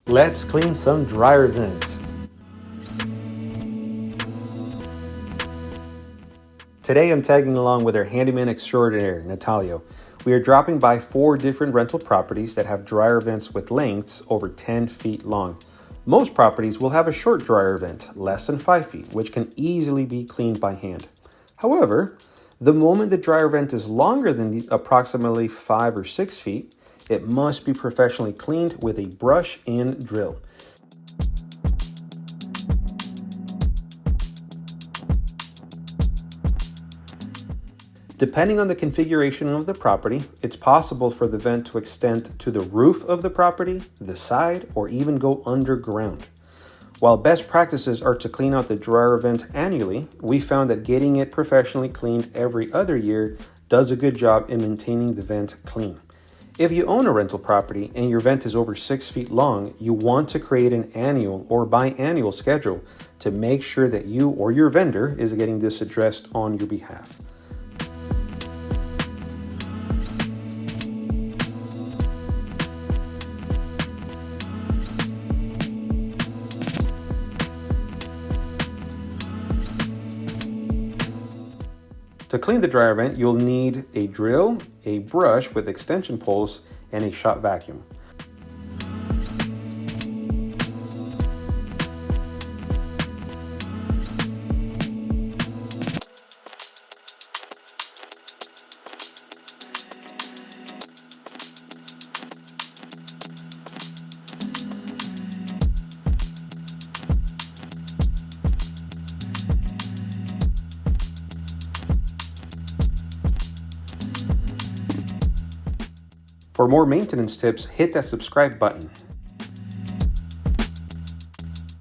Let's clean some dryer vents. Today I'm tagging along with our handyman extraordinaire, Natalio. We are dropping by 4 different rental properties that have dryer vents with lengths over 10 feet long. Most properties will have a short dryer vent, less than 5 feet, which can easily be cleaned by hand. However, the moment the dryer vent is longer than approximately 5 or 6 feet, it must be professionally cleaned with a brush and drill. Depending on the configuration of the property, it's possible for the vent to extend to the roof of the property, the side, or even go underground. While best practices are to clean out the dryer vent annually, we found that getting it professionally cleaned every other year does a good job in maintaining the vent clean. If you own a rental property and your vent is over 6 feet long, you want to create an annual or biannual schedule to make sure that you or your vendor is getting this addressed on your behalf. To clean the dryer vent, you'll need a drill, a brush with extension poles, and a shop vacuum. For more maintenance tips, hit that subscribe button.